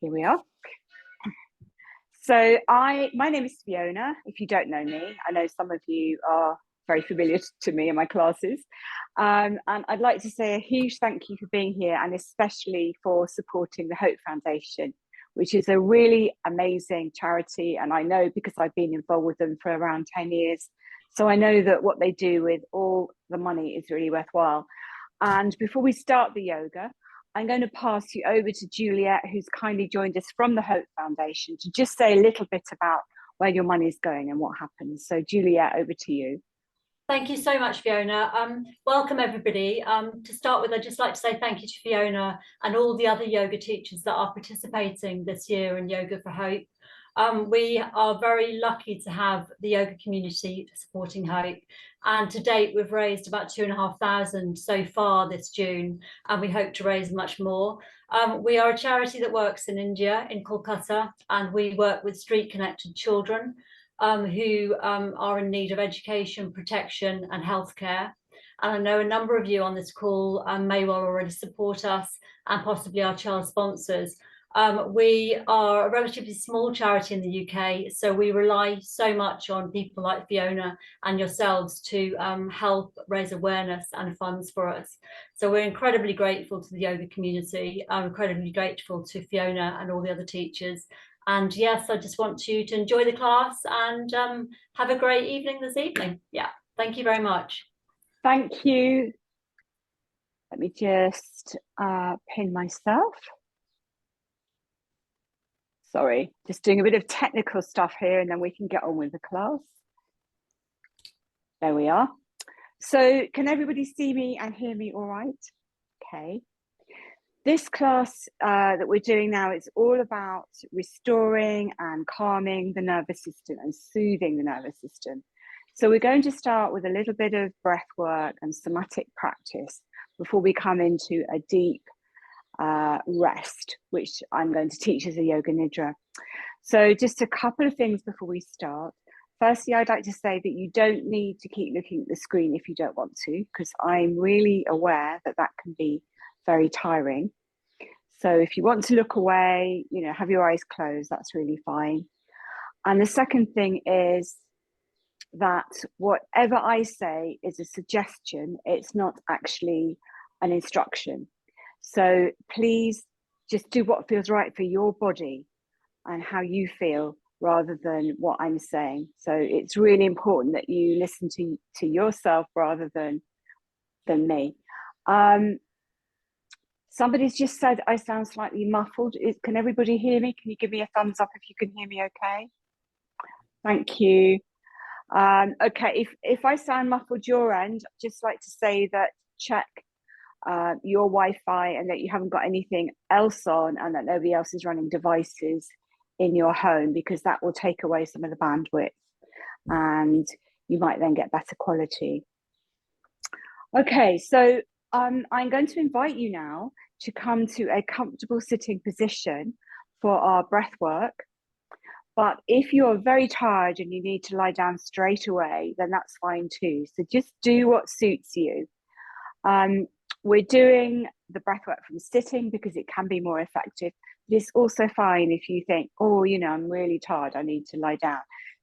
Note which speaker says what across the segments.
Speaker 1: Here we are. So my name is Fiona. If you don't know me, I know some of you are very familiar to me in my classes. And I'd like to say a huge thank you for being here, and especially for supporting the Hope Foundation, which is a really amazing charity. And I know because I've been involved with them for around 10 years. So I know that what they do with all the money is really worthwhile. And before we start the yoga, I'm going to pass you over to Juliet, who's kindly joined us from the Hope Foundation, to just say a little bit about where your money is going and what happens. So Juliet, over to you.
Speaker 2: Thank you so much, Fiona. Welcome, everybody. To start with, I'd just like to say thank you to Fiona and all the other yoga teachers that are participating this year in Yoga for Hope. We are very lucky to have the yoga community supporting Hope. And to date, we've raised about 2,500 so far this June, and we hope to raise much more. We are a charity that works in India, in Kolkata, and we work with street-connected children who are in need of education, protection, and healthcare. And I know a number of you on this call may well already support us and possibly our child sponsors. We are a relatively small charity in the UK, so we rely so much on people like Fiona and yourselves to help raise awareness and funds for us. So we're incredibly grateful to the yoga community. I'm incredibly grateful to Fiona and all the other teachers. And yes, I just want you to enjoy the class and have a great evening this evening. Yeah, thank you very much.
Speaker 1: Thank you. Let me just pin myself. Sorry, just doing a bit of technical stuff here and then we can get on with the class. There we are. So can everybody see me and hear me all right? Okay. This class that we're doing now is all about restoring and calming the nervous system and soothing the nervous system. So we're going to start with a little bit of breath work and somatic practice before we come into a deep rest, which I'm going to teach as a Yoga Nidra. So just a couple of things before we start. Firstly, I'd like to say that you don't need to keep looking at the screen if you don't want to, because I'm really aware that that can be very tiring. So if you want to look away, you know, have your eyes closed, that's really fine. And the second thing is that whatever I say is a suggestion, it's not actually an instruction. So please just do what feels right for your body and how you feel rather than what I'm saying. So it's really important that you listen to yourself rather than me. Somebody's just said I sound slightly muffled. Can everybody hear me? Can you give me a thumbs up if you can hear me okay? Thank you. Okay, if I sound muffled your end, I'd just like to say that check your Wi-Fi and that you haven't got anything else on and that nobody else is running devices in your home, because that will take away some of the bandwidth and you might then get better quality. Okay, so I'm going to invite you now to come to a comfortable sitting position for our breath work. But if you're very tired and you need to lie down straight away, then that's fine too. So just do what suits you. We're doing the breath work from sitting because it can be more effective. But it's also fine if you think, oh, you know, I'm really tired, I need to lie down.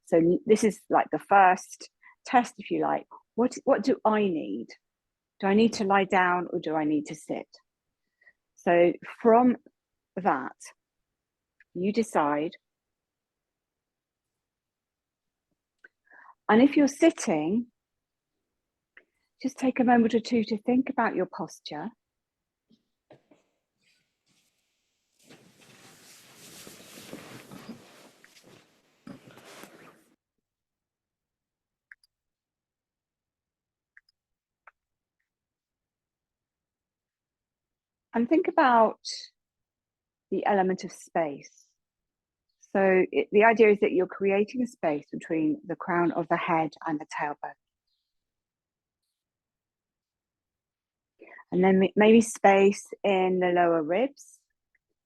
Speaker 1: So this is like the first test, if you like. What do I need? Do I need to lie down or do I need to sit? So from that, you decide. And if you're sitting, just take a moment or two to think about your posture. And think about the element of space. So the idea is that you're creating a space between the crown of the head and the tailbone. And then maybe space in the lower ribs.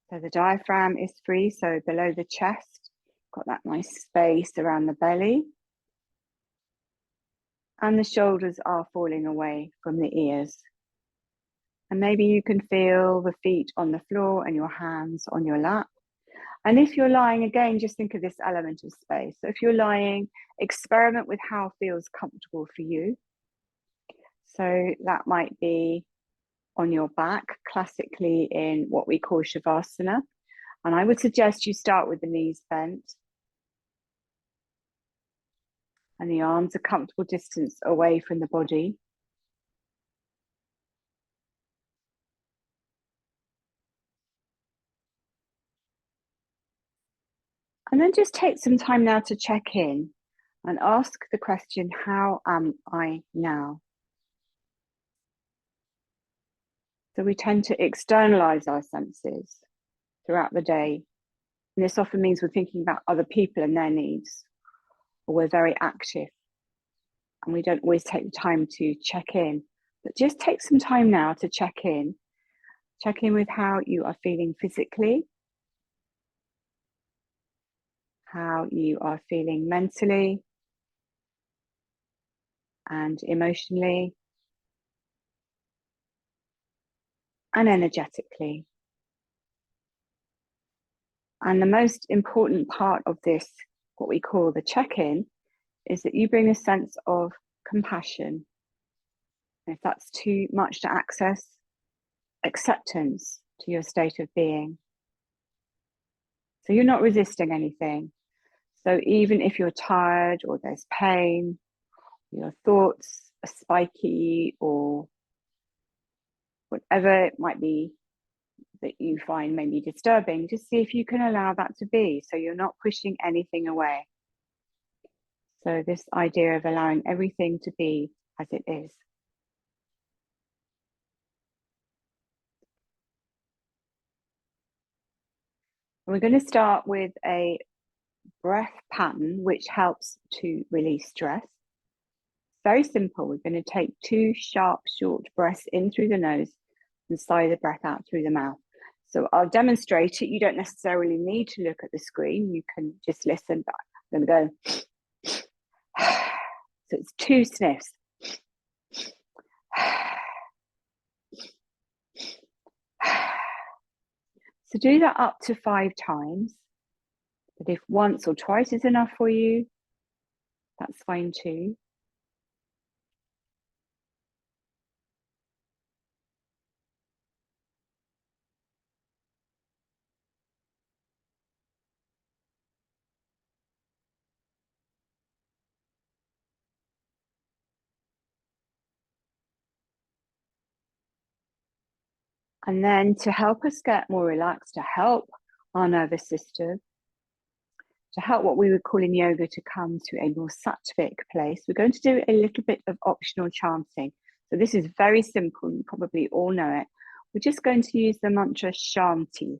Speaker 1: So the diaphragm is free, so below the chest, got that nice space around the belly. And the shoulders are falling away from the ears. And maybe you can feel the feet on the floor and your hands on your lap. And if you're lying, again, just think of this element of space. So if you're lying, experiment with how feels comfortable for you. So that might be on your back, classically in what we call Shavasana. And I would suggest you start with the knees bent. And the arms a comfortable distance away from the body. And then just take some time now to check in and ask the question, how am I now? So we tend to externalize our senses throughout the day. And this often means we're thinking about other people and their needs, or we're very active and we don't always take the time to check in. But just take some time now to check in with how you are feeling physically, how you are feeling mentally and emotionally and energetically. And the most important part of this, what we call the check-in, is that you bring a sense of compassion. And if that's too much to access, acceptance to your state of being. So you're not resisting anything. So even if you're tired or there's pain, your thoughts are spiky or whatever it might be that you find maybe disturbing, just see if you can allow that to be, so you're not pushing anything away. So this idea of allowing everything to be as it is. We're going to start with a breath pattern which helps to release stress. Very simple. We're going to take 2 sharp, short breaths in through the nose and sigh the breath out through the mouth. So I'll demonstrate it. You don't necessarily need to look at the screen. You can just listen. But I'm going to go. So it's 2 sniffs. So do that up to 5 times. But if once or twice is enough for you, that's fine too. And then to help us get more relaxed, to help our nervous system, to help what we would call in yoga to come to a more sattvic place, we're going to do a little bit of optional chanting. So this is very simple, you probably all know it. We're just going to use the mantra Shanti.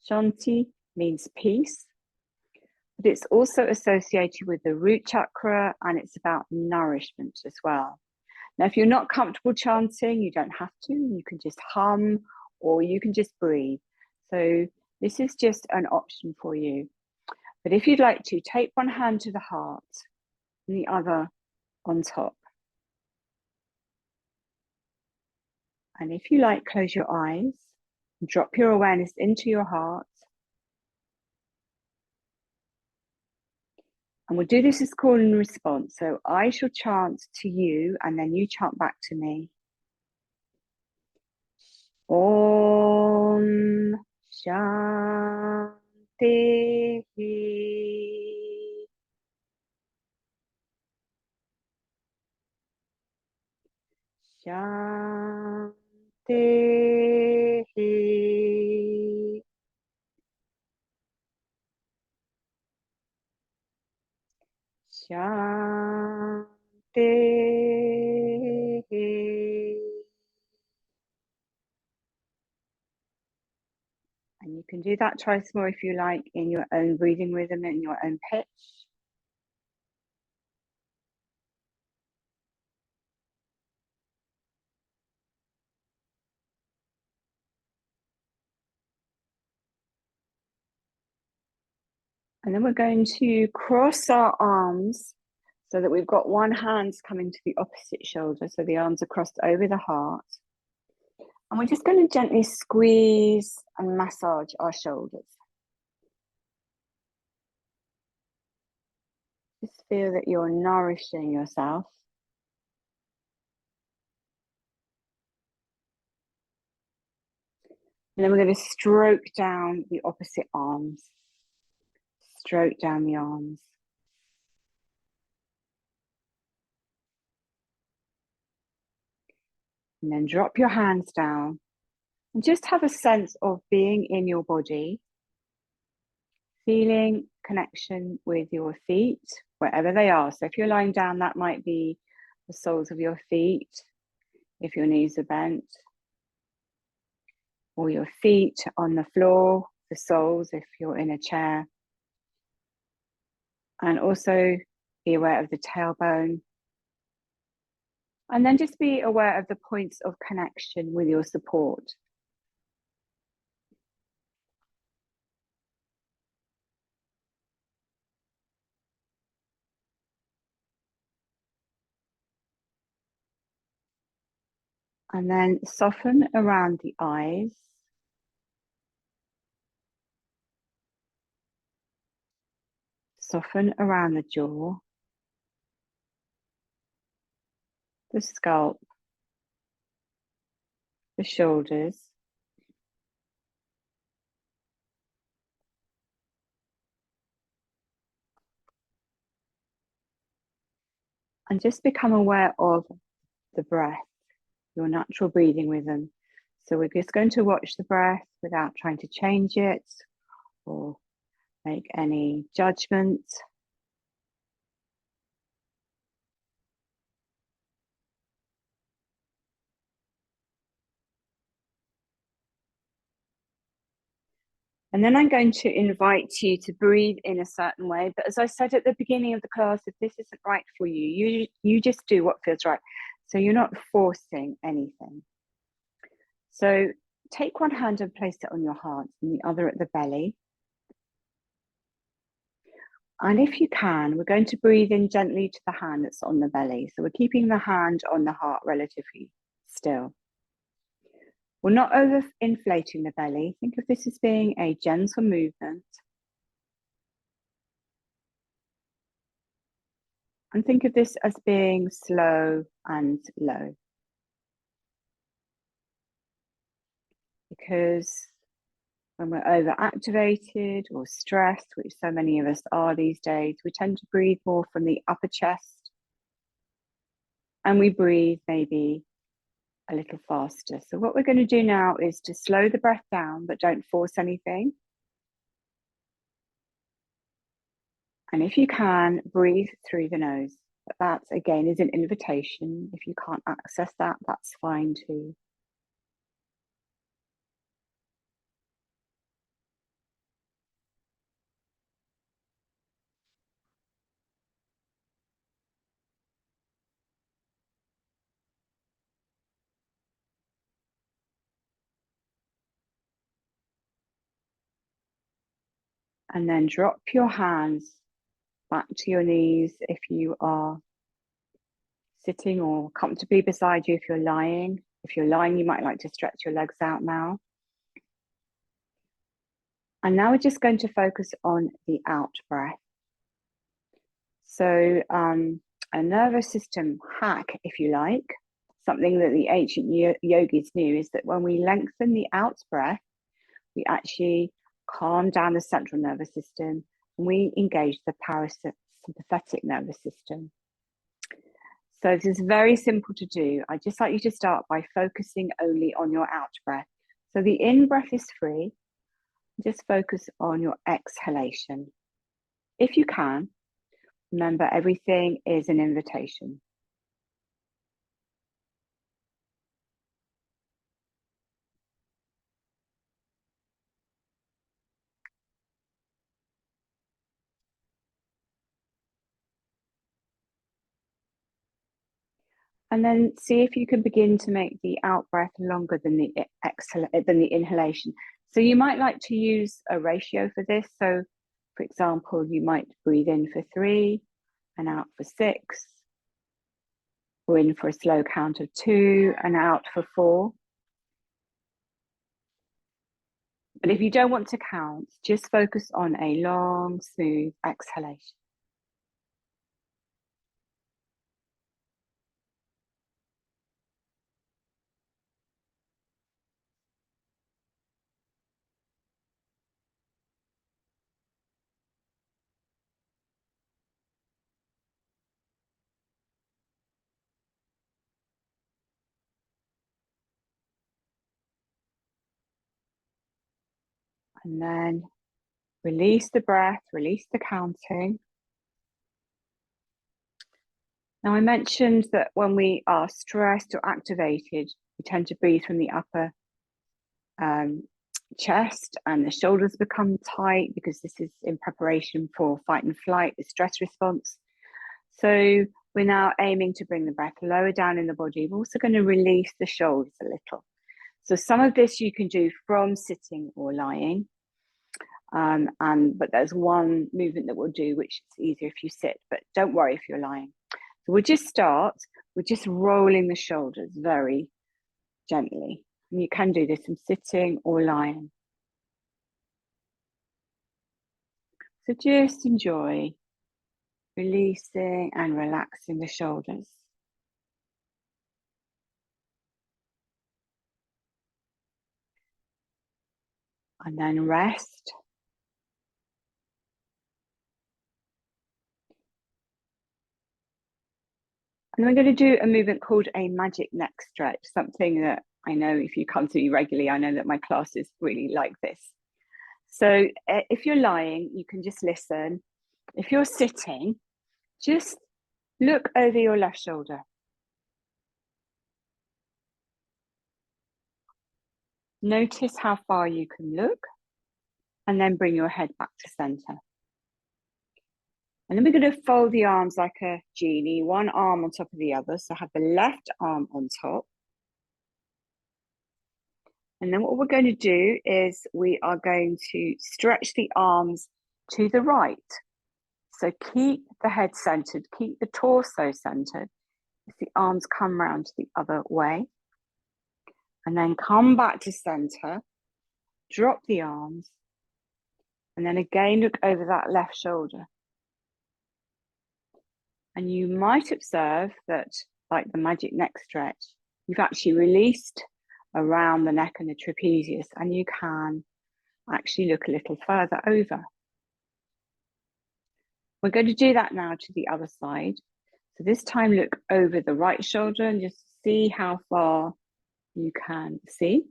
Speaker 1: Shanti means peace, but it's also associated with the root chakra and it's about nourishment as well. Now, if you're not comfortable chanting, you don't have to. You can just hum or you can just breathe. So this is just an option for you. But if you'd like to, take one hand to the heart and the other on top. And if you like, close your eyes and drop your awareness into your heart. And we'll do this as call and response. So I shall chant to you and then you chant back to me. Om Shanti. Shanti. Shanti. And you can do that twice more if you like, in your own breathing rhythm and your own pitch. And then we're going to cross our arms so that we've got one hand coming to the opposite shoulder. So the arms are crossed over the heart. And we're just going to gently squeeze and massage our shoulders. Just feel that you're nourishing yourself. And then we're going to stroke down the opposite arms. Stroke down the arms. And then drop your hands down. And just have a sense of being in your body. Feeling connection with your feet, wherever they are. So if you're lying down, that might be the soles of your feet, if your knees are bent. Or your feet on the floor, the soles if you're in a chair. And also be aware of the tailbone. And then just be aware of the points of connection with your support. And then soften around the eyes. Soften around the jaw. The scalp. The shoulders. And just become aware of the breath, your natural breathing rhythm. So we're just going to watch the breath without trying to change it or make any judgments. And then I'm going to invite you to breathe in a certain way. But as I said at the beginning of the class, if this isn't right for you, you just do what feels right. So you're not forcing anything. So take one hand and place it on your heart and the other at the belly. And if you can, we're going to breathe in gently to the hand that's on the belly. So we're keeping the hand on the heart relatively still. We're not over-inflating the belly. Think of this as being a gentle movement. And think of this as being slow and low. Because when we're overactivated or stressed, which so many of us are these days, we tend to breathe more from the upper chest. And we breathe maybe a little faster. So what we're going to do now is to slow the breath down, but don't force anything. And if you can, breathe through the nose. But that, again, is an invitation. If you can't access that, that's fine too. And then drop your hands back to your knees if you are sitting, or comfortably beside you if you're lying. If you're lying, you might like to stretch your legs out now. And now we're just going to focus on the out breath. So a nervous system hack, if you like, something that the ancient yogis knew, is that when we lengthen the out breath, we actually calm down the central nervous system and we engage the parasympathetic nervous system. So this is very simple to do. I'd just like you to start by focusing only on your out breath. So the in breath is free. Just focus on your exhalation. If you can, remember everything is an invitation. And then see if you can begin to make the out breath longer than the inhalation. So you might like to use a ratio for this. So for example, you might breathe in for 3 and out for 6, or in for a slow count of 2 and out for 4. But if you don't want to count, just focus on a long, smooth exhalation. And then release the breath, release the counting. Now, I mentioned that when we are stressed or activated, we tend to breathe from the upper chest, and the shoulders become tight because this is in preparation for fight and flight, the stress response. So we're now aiming to bring the breath lower down in the body. We're also going to release the shoulders a little. So some of this you can do from sitting or lying. But there's one movement that we'll do, which is easier if you sit, but don't worry if you're lying. So we'll just start with just rolling the shoulders very gently. And you can do this from sitting or lying. So just enjoy releasing and relaxing the shoulders. And then rest. And we're going to do a movement called a magic neck stretch, something that I know if you come to me regularly, I know that my classes really like this. So if you're lying, you can just listen. If you're sitting, just look over your left shoulder. Notice how far you can look, and then bring your head back to center. And then we're going to fold the arms like a genie, one arm on top of the other. So have the left arm on top. And then what we're going to do is we are going to stretch the arms to the right. So keep the head centered, keep the torso centered as the arms come round to the other way. And then come back to center, drop the arms, and then again look over that left shoulder. And you might observe that, like the magic neck stretch, you've actually released around the neck and the trapezius, and you can actually look a little further over. We're going to do that now to the other side. So this time look over the right shoulder and just see how far you can see.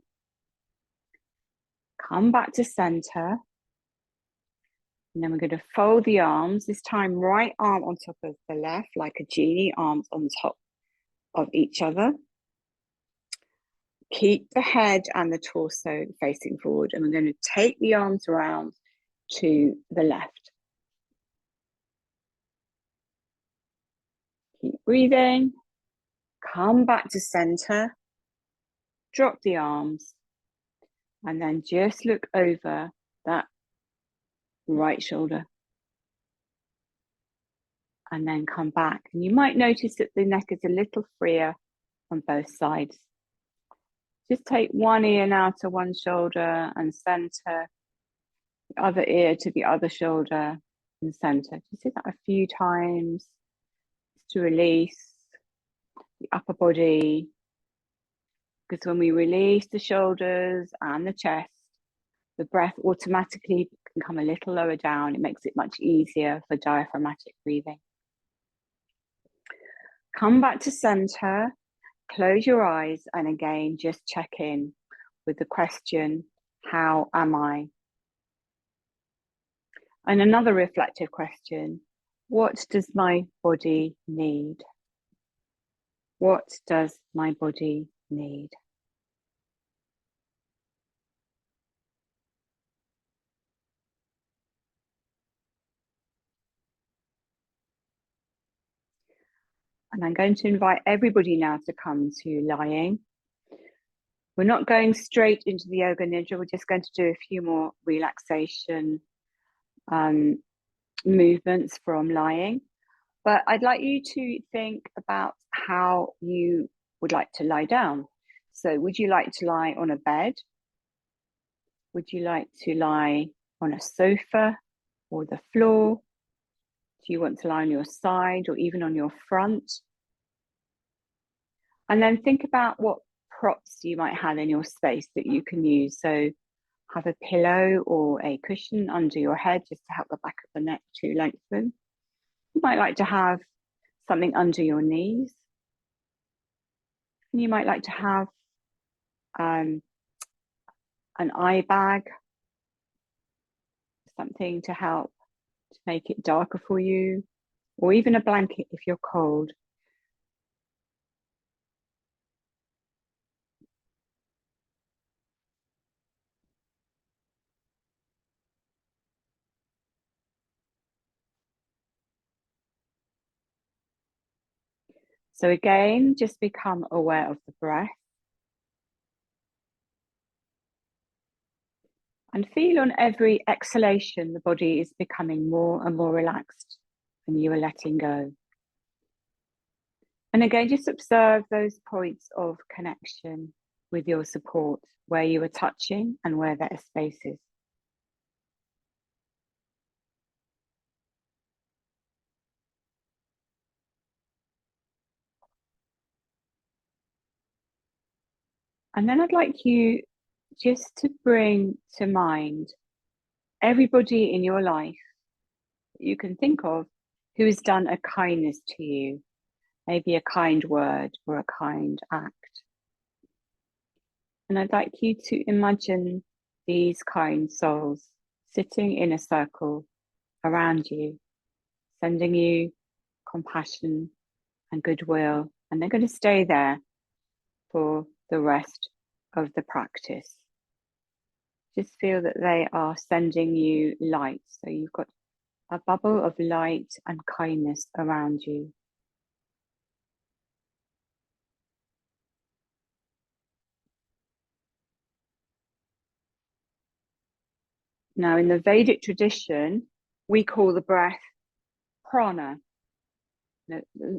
Speaker 1: Come back to center. And then we're going to fold the arms, this time right arm on top of the left, like a genie, arms on top of each other. Keep the head and the torso facing forward, and we're going to take the arms around to the left. Keep breathing. Come back to center. Drop the arms, and then just look over that right shoulder. And then come back. And you might notice that the neck is a little freer on both sides. Just take one ear now to one shoulder and center, the other ear to the other shoulder and center. Just do that a few times to release the upper body. Because when we release the shoulders and the chest, the breath automatically can come a little lower down. It makes it much easier for diaphragmatic breathing. Come back to center, close your eyes, and again, just check in with the question, how am I? And another reflective question, what does my body need? What does my body need? And I'm going to invite everybody now to come to lying. We're not going straight into the Yoga Nidra. We're just going to do a few more relaxation movements from lying. But I'd like you to think about how you would like to lie down. So would you like to lie on a bed? Would you like to lie on a sofa or the floor? Do you want to lie on your side or even on your front? And then think about what props you might have in your space that you can use. So have a pillow or a cushion under your head just to help the back of the neck to lengthen. You might like to have something under your knees. And you might like to have an eye bag something to help to make it darker for you, or even a blanket if you're cold. So again, just become aware of the breath. And feel on every exhalation, the body is becoming more and more relaxed and you are letting go. And again, just observe those points of connection with your support, where you are touching and where there are spaces. And then I'd like you just to bring to mind everybody in your life that you can think of who has done a kindness to you, maybe a kind word or a kind act. And I'd like you to imagine these kind souls sitting in a circle around you, sending you compassion and goodwill, and they're going to stay there for the rest of the practice. Just feel that they are sending you light. So you've got a bubble of light and kindness around you. Now, in the Vedic tradition, we call the breath prana.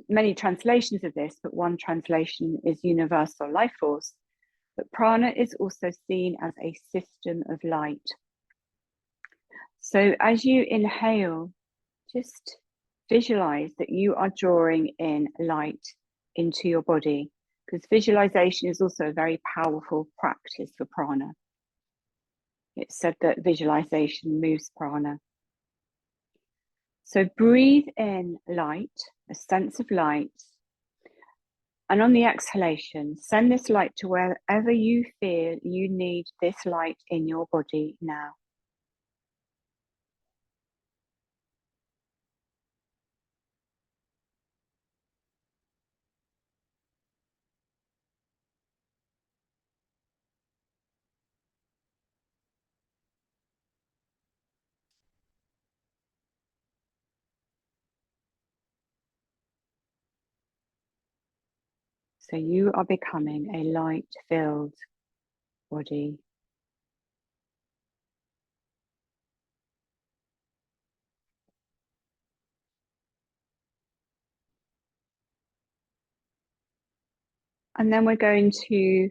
Speaker 1: Many translations of this, but one translation is universal life force. But prana is also seen as a system of light. So as you inhale, just visualize that you are drawing in light into your body, because visualization is also a very powerful practice for prana. It's said that visualization moves prana. So breathe in light, a sense of light. And on the exhalation, send this light to wherever you feel you need this light in your body now. So you are becoming a light-filled body. And then we're going to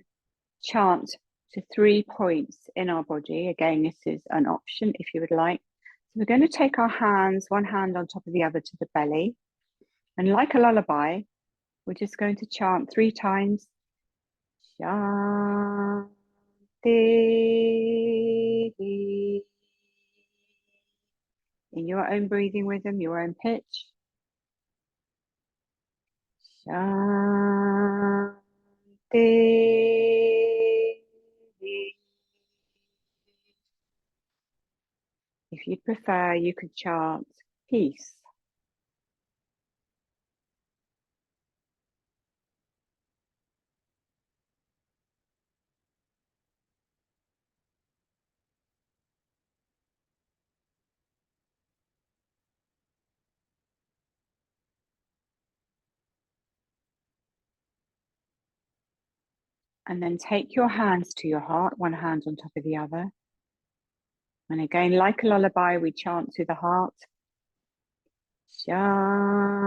Speaker 1: chant to 3 points in our body. Again, this is an option if you would like. So we're going to take our hands, one hand on top of the other to the belly. And like a lullaby, we're just going to chant 3 times. Shanti. In your own breathing rhythm, your own pitch. Shanti. If you'd prefer, you could chant peace. And then take your hands to your heart, one hand on top of the other. And again, like a lullaby, we chant to the heart. Shanti.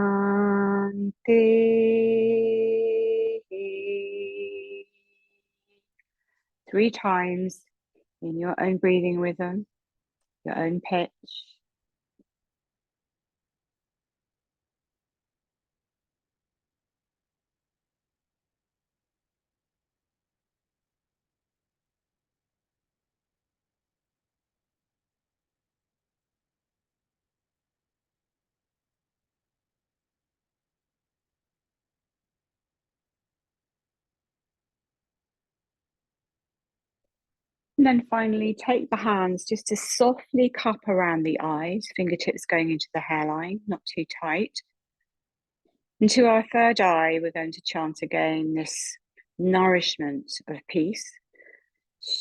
Speaker 1: 3 times in your own breathing rhythm, your own pitch. And then finally, take the hands just to softly cup around the eyes, fingertips going into the hairline, not too tight. And to our third eye, we're going to chant again this nourishment of peace.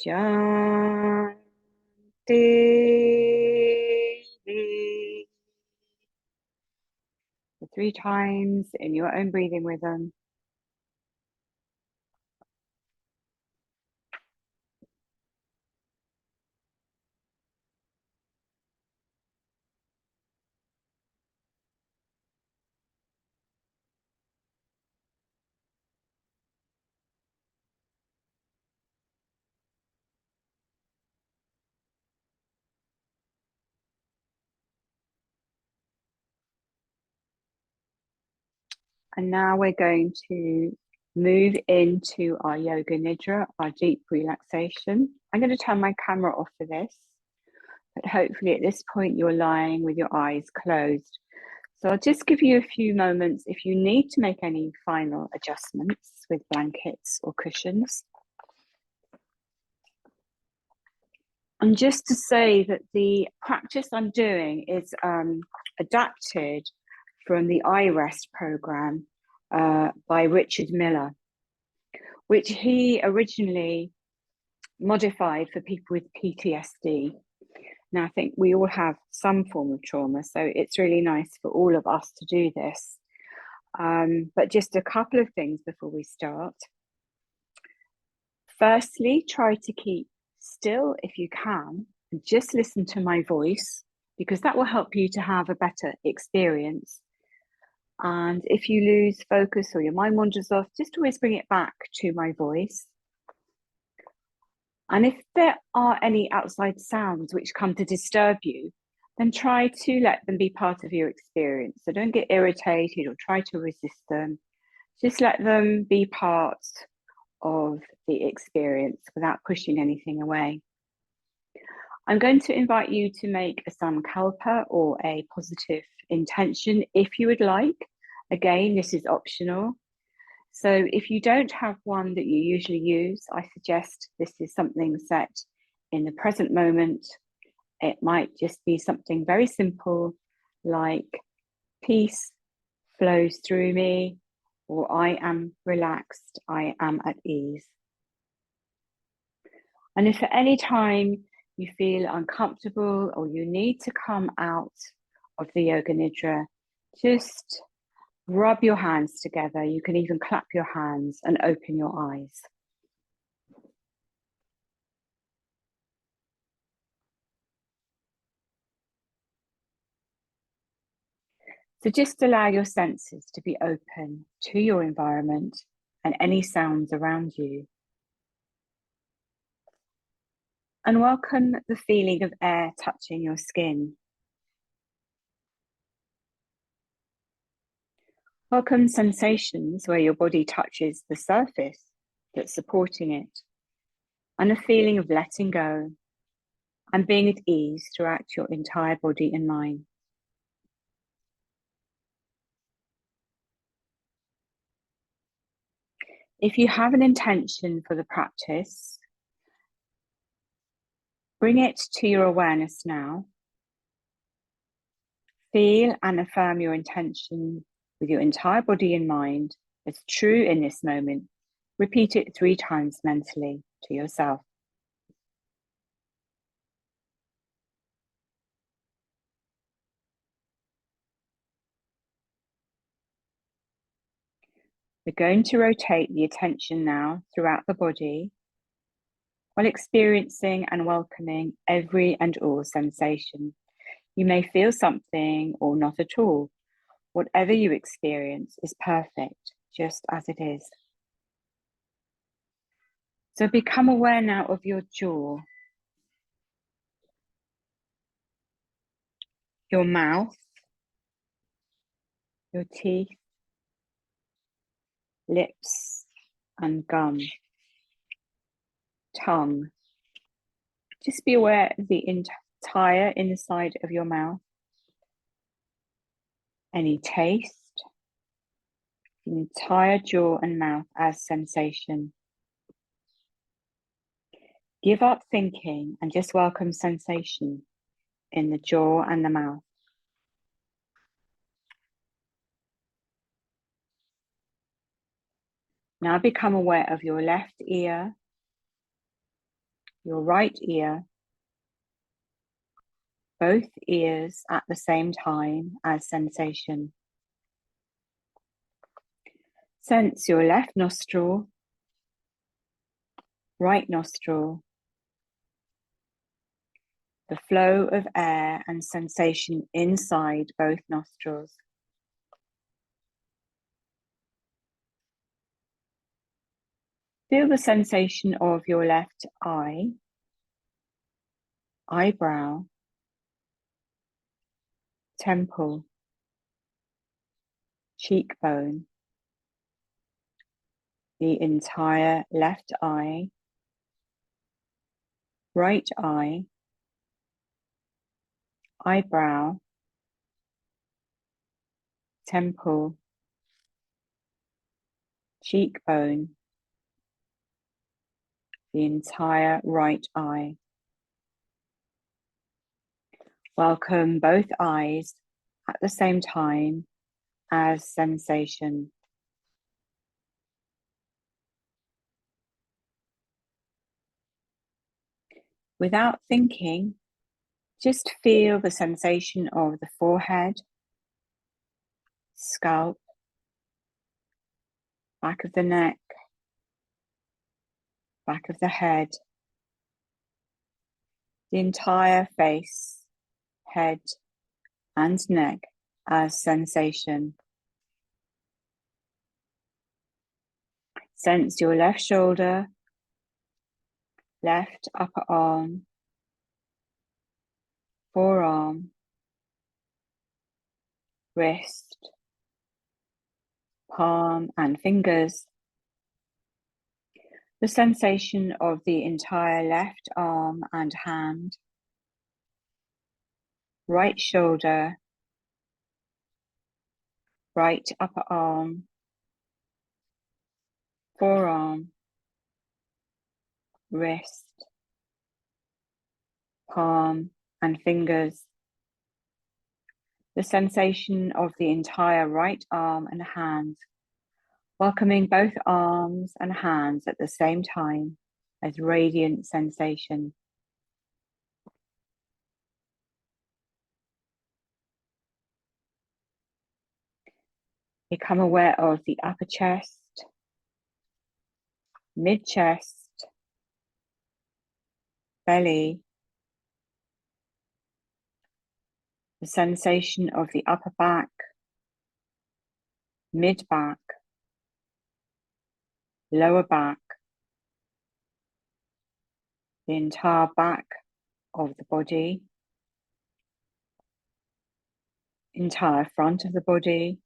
Speaker 1: Shanti. For 3 times in your own breathing rhythm. And now we're going to move into our Yoga Nidra, our deep relaxation. I'm going to turn my camera off for this, but hopefully at this point you're lying with your eyes closed. So I'll just give you a few moments if you need to make any final adjustments with blankets or cushions. And just to say that the practice I'm doing is adapted from the iRest program by Richard Miller, which he originally modified for people with PTSD. Now, I think we all have some form of trauma, so it's really nice for all of us to do this. But just a couple of things before we start. Firstly, try to keep still if you can, and just listen to my voice, because that will help you to have a better experience. And if you lose focus or your mind wanders off, just always bring it back to my voice. And if there are any outside sounds which come to disturb you, then try to let them be part of your experience. So don't get irritated or try to resist them. Just let them be part of the experience without pushing anything away. I'm going to invite you to make a sankalpa or a positive intention if you would like. Again, this is optional. So if you don't have one that you usually use, I suggest this is something set in the present moment. It might just be something very simple like peace flows through me, or I am relaxed, I am at ease. And if at any time you feel uncomfortable or you need to come out of the Yoga Nidra, just rub your hands together. You can even clap your hands and open your eyes. So just allow your senses to be open to your environment and any sounds around you. And welcome the feeling of air touching your skin. Welcome sensations where your body touches the surface that's supporting it, and a feeling of letting go and being at ease throughout your entire body and mind. If you have an intention for the practice, bring it to your awareness now. Feel and affirm your intention with your entire body and mind as true in this moment. Repeat it 3 times mentally to yourself. We're going to rotate the attention now throughout the body while experiencing and welcoming every and all sensation. You may feel something or not at all. Whatever you experience is perfect, just as it is. So become aware now of your jaw, your mouth, your teeth, lips and gum, tongue. Just be aware of the entire inner side of your mouth, any taste, the entire jaw and mouth as sensation. Give up thinking and just welcome sensation in the jaw and the mouth. Now become aware of your left ear, your right ear, both ears at the same time as sensation. Sense your left nostril, right nostril, the flow of air and sensation inside both nostrils. Feel the sensation of your left eye, eyebrow, temple, cheekbone, the entire left eye, right eye, eyebrow, temple, cheekbone, the entire right eye. Welcome both eyes at the same time as sensation. Without thinking, just feel the sensation of the forehead, scalp, back of the neck, back of the head, the entire face, head, and neck as sensation. Sense your left shoulder, left upper arm, forearm, wrist, palm, and fingers. The sensation of the entire left arm and hand, right shoulder, right upper arm, forearm, wrist, palm, and fingers. The sensation of the entire right arm and hand, welcoming both arms and hands at the same time as radiant sensation. Become aware of the upper chest, mid-chest, belly, the sensation of the upper back, mid-back, lower back, the entire back of the body, entire front of the body,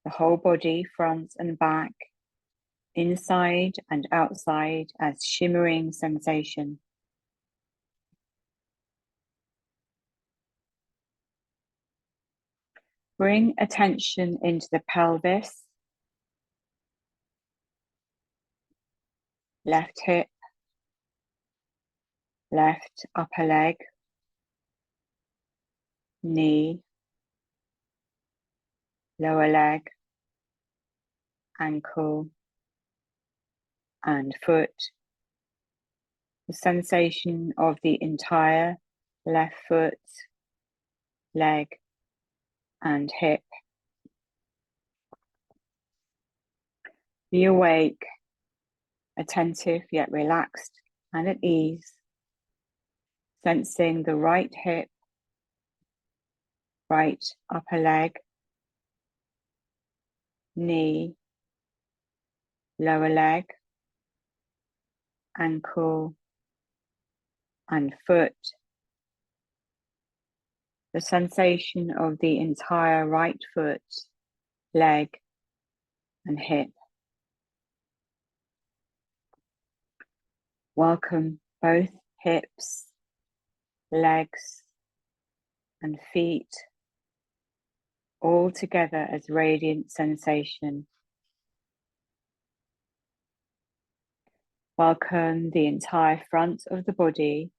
Speaker 1: the whole body, front and back, inside and outside as shimmering sensation. Bring attention into the pelvis, left hip, left upper leg, knee, lower leg, ankle, and foot. The sensation of the entire left foot, leg, and hip. Be awake, attentive yet relaxed and at ease, sensing the right hip, right upper leg, knee, lower leg, ankle, and foot. The sensation of the entire right foot, leg, and hip. Welcome both hips, legs, and feet all together as radiant sensation. Welcome the entire front of the body,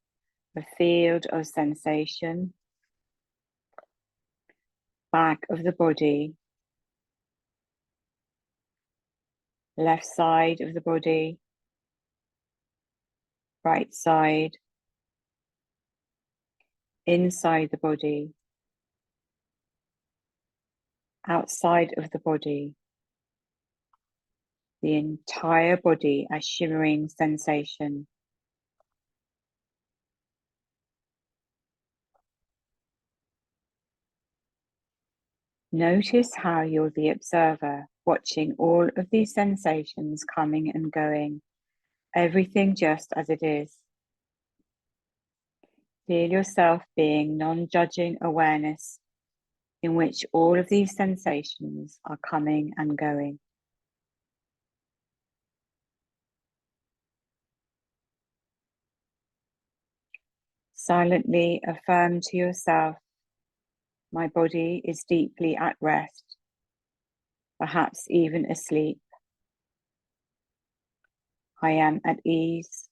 Speaker 1: a field of sensation, back of the body, left side of the body, right side, inside the body, outside of the body, the entire body as shimmering sensation. Notice how you're the observer, watching all of these sensations coming and going, everything just as it is. Feel yourself being non-judging awareness in which all of these sensations are coming and going. Silently affirm to yourself, my body is deeply at rest, perhaps even asleep. I am at ease,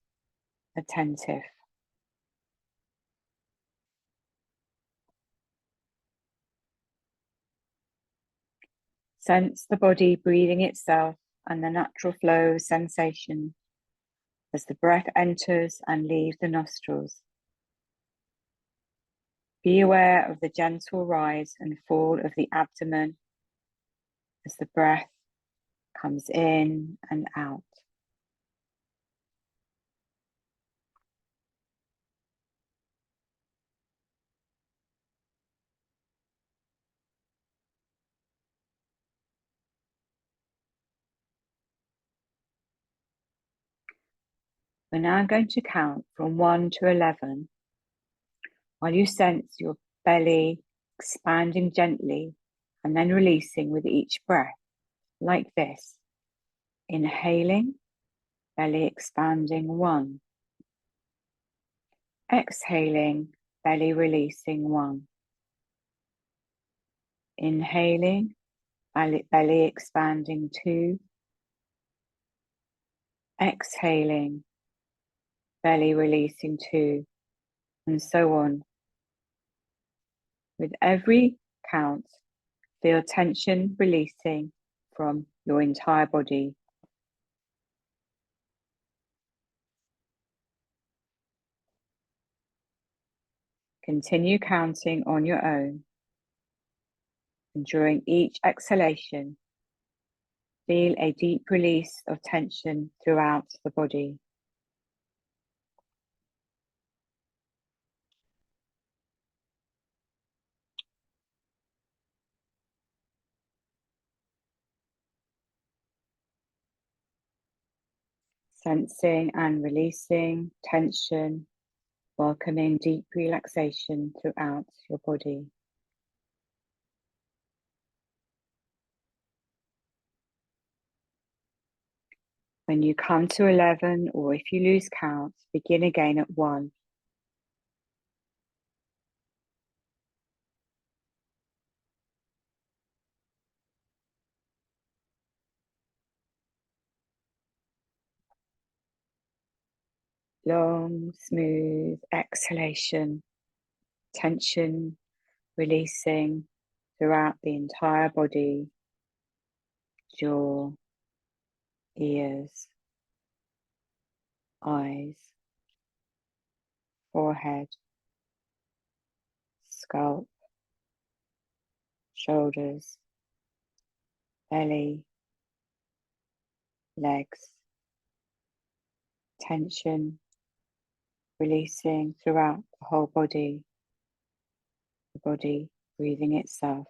Speaker 1: attentive. Sense the body breathing itself and the natural flow of sensation as the breath enters and leaves the nostrils. Be aware of the gentle rise and fall of the abdomen as the breath comes in and out. We're now going to count from 1 to 11 while you sense your belly expanding gently and then releasing with each breath, like this. Inhaling, belly expanding 1. Exhaling, belly releasing 1. Inhaling, belly expanding 2. Exhaling, belly releasing 2, and so on. With every count, feel tension releasing from your entire body. Continue counting on your own, and during each exhalation, feel a deep release of tension throughout the body. Sensing and releasing tension, welcoming deep relaxation throughout your body. When you come to 11, or if you lose count, begin again at 1. Long, smooth exhalation, tension releasing throughout the entire body, jaw, ears, eyes, forehead, scalp, shoulders, belly, legs. Tension releasing throughout the whole body, the body breathing itself.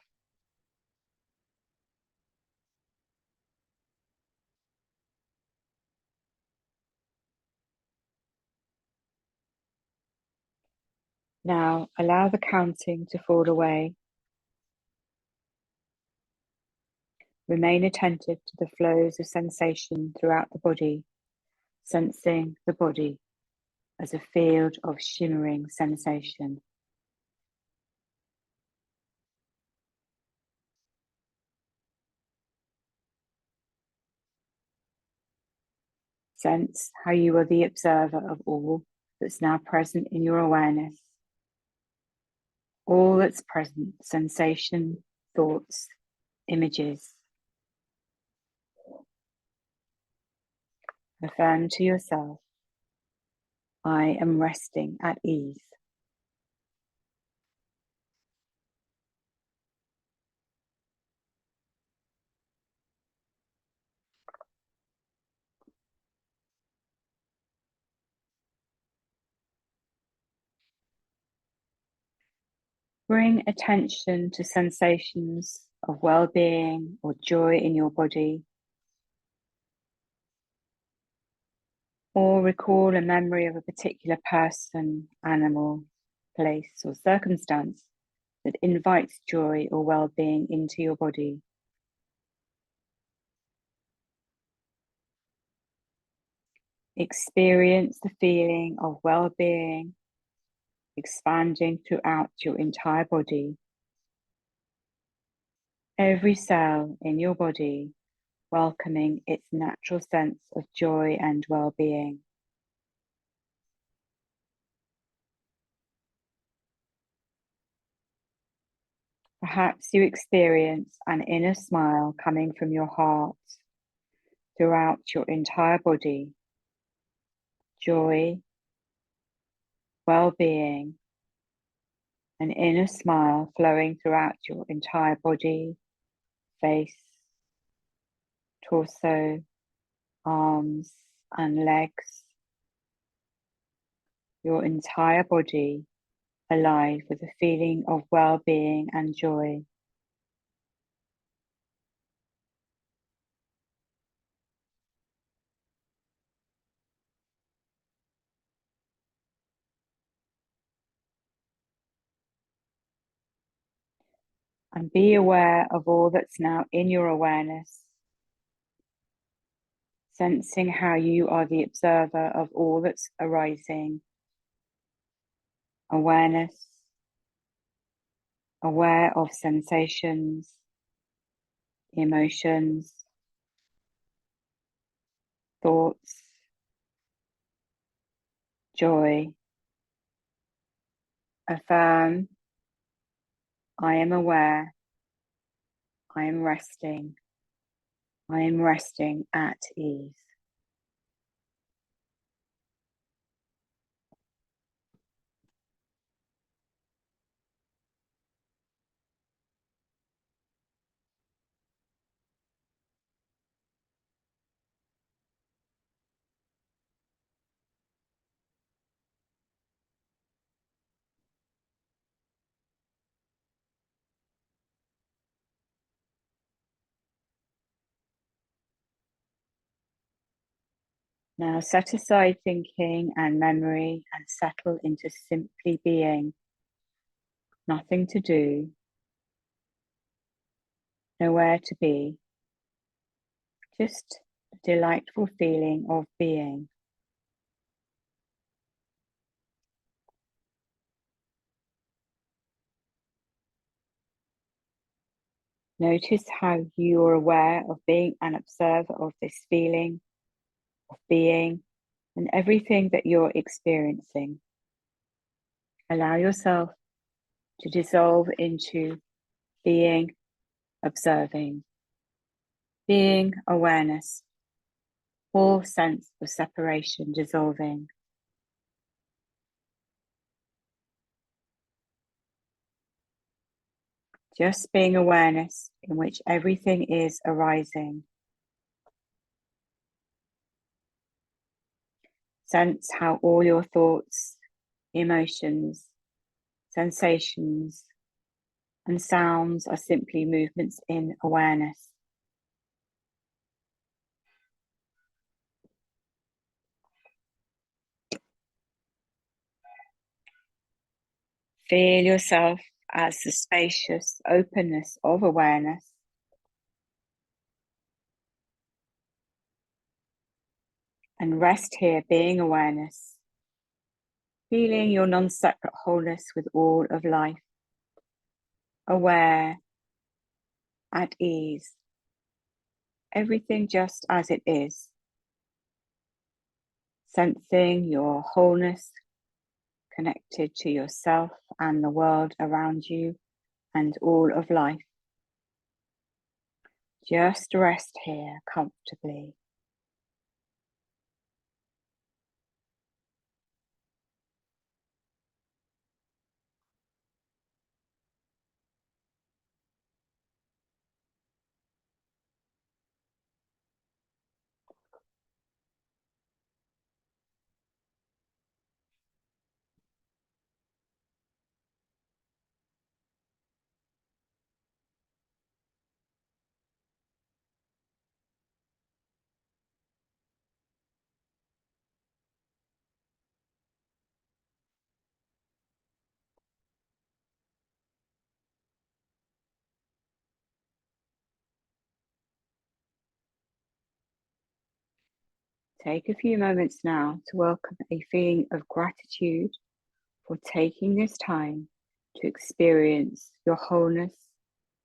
Speaker 1: Now allow the counting to fall away. Remain attentive to the flows of sensation throughout the body, sensing the body as a field of shimmering sensation. Sense how you are the observer of all that's now present in your awareness. All that's present, sensation, thoughts, images. Affirm to yourself, I am resting at ease. Bring attention to sensations of well-being or joy in your body, or recall a memory of a particular person, animal, place, or circumstance that invites joy or well-being into your body. Experience the feeling of well-being expanding throughout your entire body. Every cell in your body welcoming its natural sense of joy and well-being. Perhaps you experience an inner smile coming from your heart throughout your entire body. Joy, well-being, an inner smile flowing throughout your entire body, face, torso, arms and legs. Your entire body alive with a feeling of well-being and joy. And be aware of all that's now in your awareness, sensing how you are the observer of all that's arising. Awareness, aware of sensations, emotions, thoughts, joy. Affirm, I am aware, I am resting at ease. Now set aside thinking and memory and settle into simply being. Nothing to do, nowhere to be, just a delightful feeling of being. Notice how you are aware of being an observer of this feeling of being and everything that you're experiencing. Allow yourself to dissolve into being observing, being awareness, all sense of separation dissolving. Just being awareness in which everything is arising. Sense how all your thoughts, emotions, sensations, and sounds are simply movements in awareness. Feel yourself as the spacious openness of awareness. And rest here, being awareness, feeling your non-separate wholeness with all of life, aware, at ease, everything just as it is. sensing your wholeness connected to yourself and the world around you and all of life. Just rest here comfortably. Take a few moments now to welcome a feeling of gratitude for taking this time to experience your wholeness,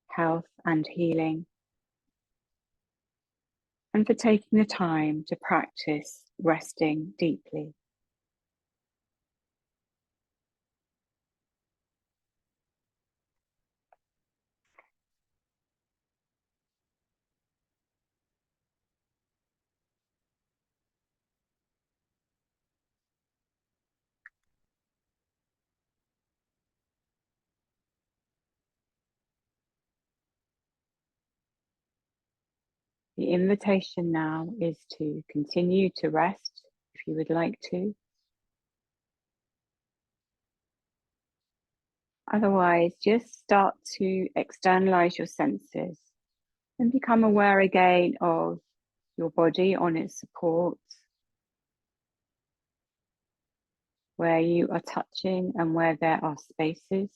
Speaker 1: health, and healing, and for taking the time to practice resting deeply. The invitation now is to continue to rest if you would like to. Otherwise, just start to externalize your senses and become aware again of your body on its supports, where you are touching and where there are spaces.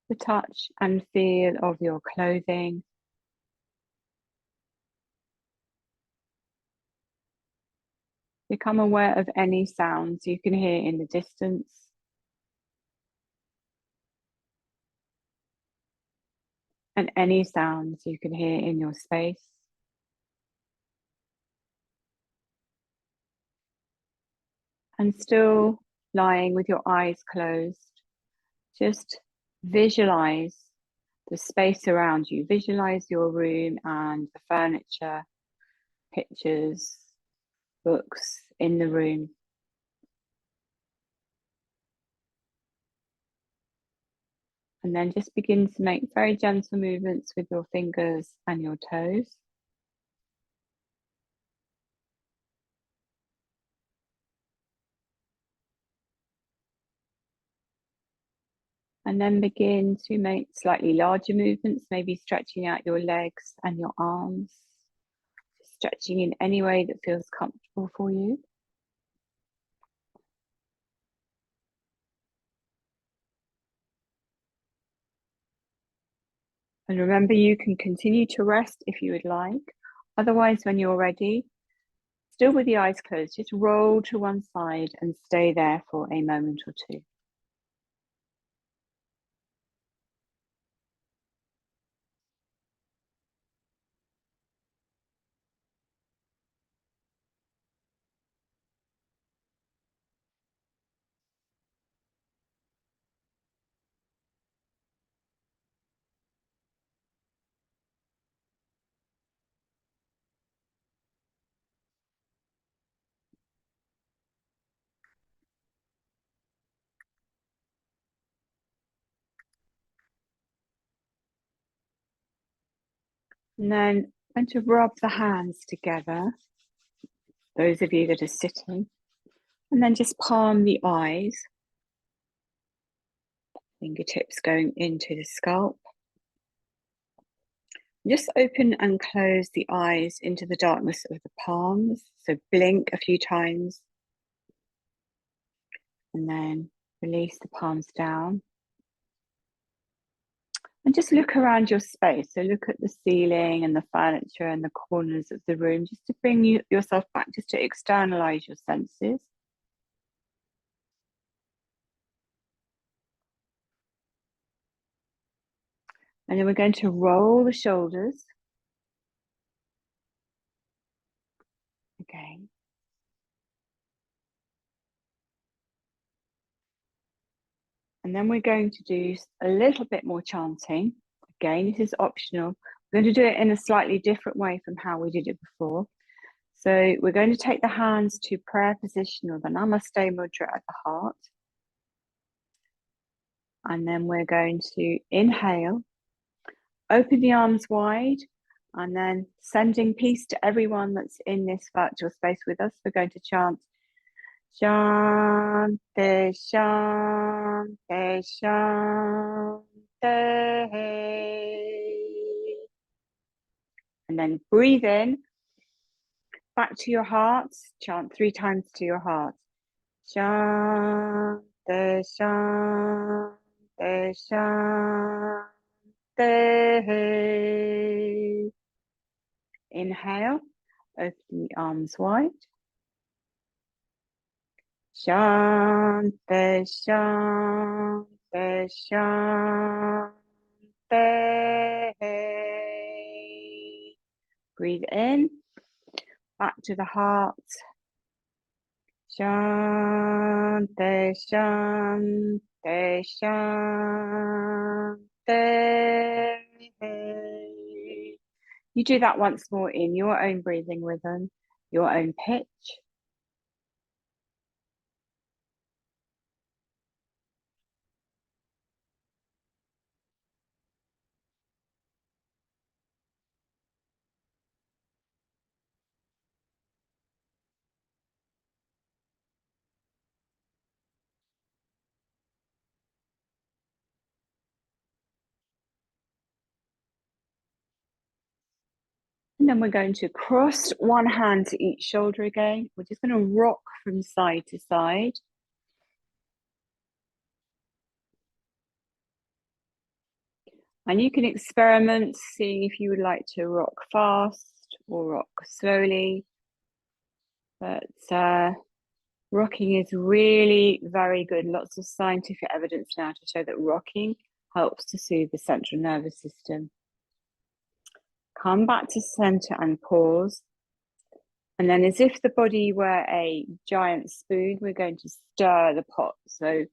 Speaker 1: The touch and feel of your clothing. Become aware of any sounds you can hear in the distance. And any sounds you can hear in your space. And still lying with your eyes closed, just visualize the space around you. Visualize your room and the furniture, pictures, books in the room. And then just begin to make very gentle movements with your fingers and your toes. And then begin to make slightly larger movements, maybe stretching out your legs and your arms. Stretching in any way that feels comfortable for you. And remember, you can continue to rest if you would like. Otherwise, when you're ready, still with the eyes closed, just roll to one side and stay there for a moment or two. And then I'm going to rub the hands together, those of you that are sitting, and then just palm the eyes, fingertips going into the scalp. Just open and close the eyes into the darkness of the palms. So blink a few times and then release the palms down. And just look around your space. So look at the ceiling and the furniture and the corners of the room, just to bring yourself back, just to externalize your senses. And then we're going to roll the shoulders. again. And then we're going to do a little bit more chanting. Again, this is optional. We're going to do it in a slightly different way from how we did it before. So we're going to take the hands to prayer position or the Namaste mudra at the heart. And then we're going to inhale, open the arms wide, and then sending peace to everyone that's in this virtual space with us. We're going to chant Shanti, Shanti, Shanti. And then breathe in, back to your heart, chant 3 times to your heart. Shanti, Shanti, Shanti. Inhale, open the arms wide. Shanti, Shanti, Shanti. Breathe in, back to the heart. Shanti, Shanti, Shanti. You do that once more in your own breathing rhythm, your own pitch. And then we're going to cross one hand to each shoulder again. We're just going to rock from side to side. And you can experiment, seeing if you would like to rock fast or rock slowly. But rocking is really very good. Lots of scientific evidence now to show that rocking helps to soothe the central nervous system. Come back to center and pause. And then as if the body were a giant spoon, we're going to stir the pot. So we're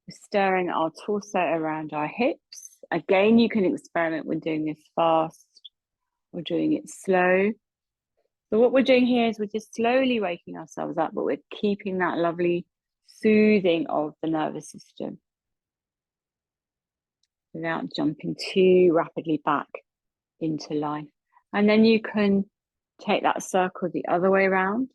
Speaker 1: stirring our torso around our hips. Again, you can experiment with doing this fast or doing it slow. So what we're doing here is we're just slowly waking ourselves up, but we're keeping that lovely soothing of the nervous system without jumping too rapidly back into life. And then you can take that circle the other way around.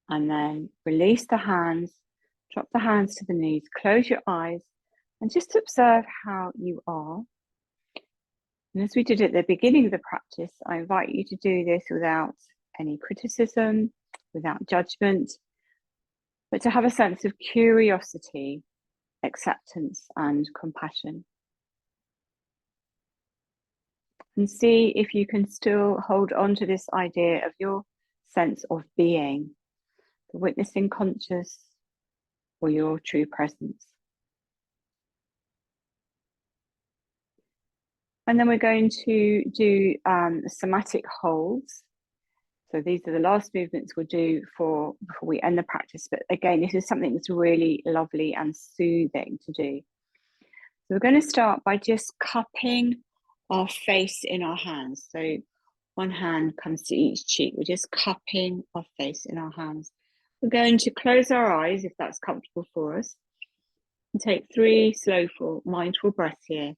Speaker 1: And then release the hands, drop the hands to the knees, close your eyes, and just observe how you are. And as we did at the beginning of the practice, I invite you to do this without any criticism, without judgment, but to have a sense of curiosity, acceptance, and compassion. And see if you can still hold on to this idea of your sense of being, the witnessing conscious, or your true presence. And then we're going to do somatic holds. So these are the last movements we'll do before we end the practice. But again, this is something that's really lovely and soothing to do. So we're going to start by just cupping our face in our hands. So one hand comes to each cheek. We're just cupping our face in our hands. We're going to close our eyes if that's comfortable for us. And take 3 slow, full, mindful breaths here.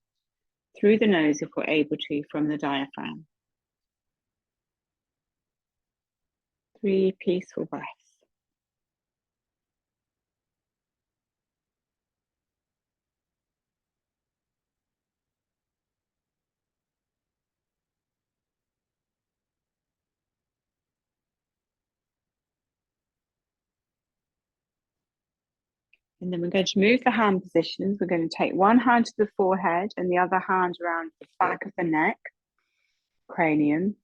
Speaker 1: Through the nose if we're able to, from the diaphragm. 3 peaceful breaths. And then we're going to move the hand positions. We're going to take one hand to the forehead and the other hand around the back of the neck, cranium.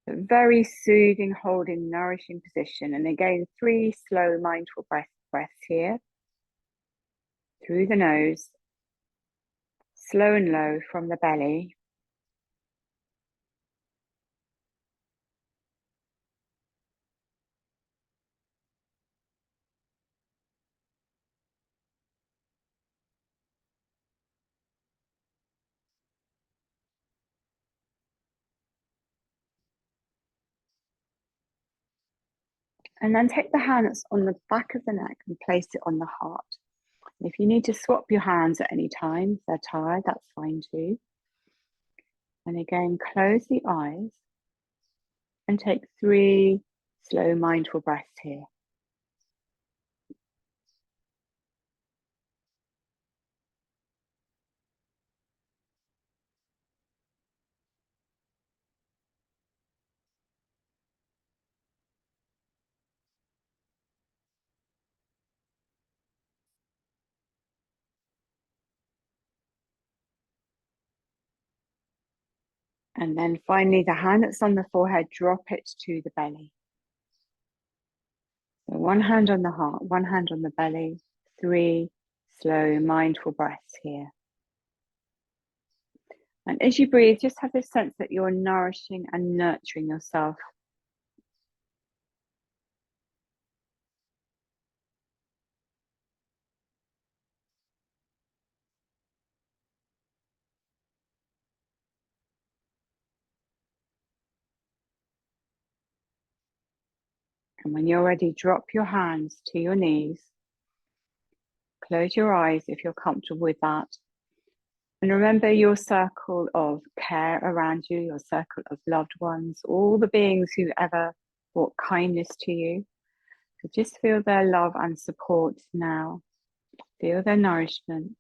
Speaker 1: A very soothing, holding, nourishing position. And again, 3 slow, mindful breaths here. through the nose, slow and low from the belly. And then take the hands on the back of the neck and place it on the heart. And if you need to swap your hands at any time, if they're tired, that's fine too. And again, close the eyes and take 3 slow, mindful breaths here. And then finally, the hand that's on the forehead, drop it to the belly. So one hand on the heart, one hand on the belly, 3 slow, mindful breaths here. And as you breathe, just have this sense that you're nourishing and nurturing yourself. And when you're ready, drop your hands to your knees. Close your eyes if you're comfortable with that. And remember your circle of care around you, your circle of loved ones, all the beings who ever brought kindness to you. So just feel their love and support now. Feel their nourishment.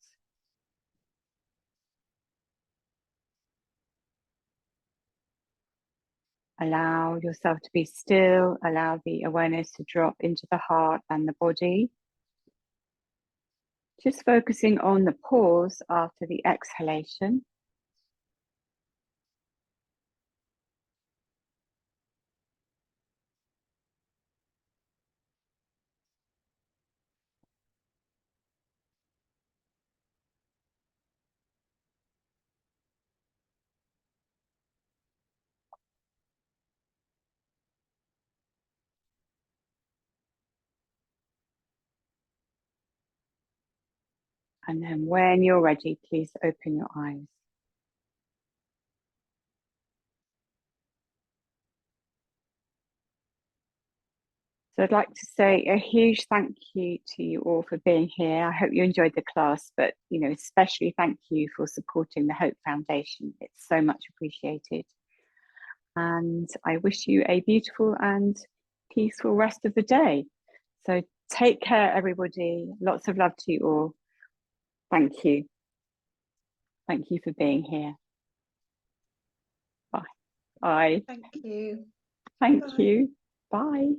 Speaker 1: Allow yourself to be still. Allow the awareness to drop into the heart and the body. Just focusing on the pause after the exhalation. And then when you're ready, please open your eyes. So I'd like to say a huge thank you to you all for being here. I hope you enjoyed the class, but especially thank you for supporting the Hope Foundation. It's so much appreciated. And I wish you a beautiful and peaceful rest of the day. So take care, everybody. Lots of love to you all. Thank you. Thank you for being here. Bye. Bye.
Speaker 3: Thank you.
Speaker 1: Thank
Speaker 3: Bye.
Speaker 1: you. Bye.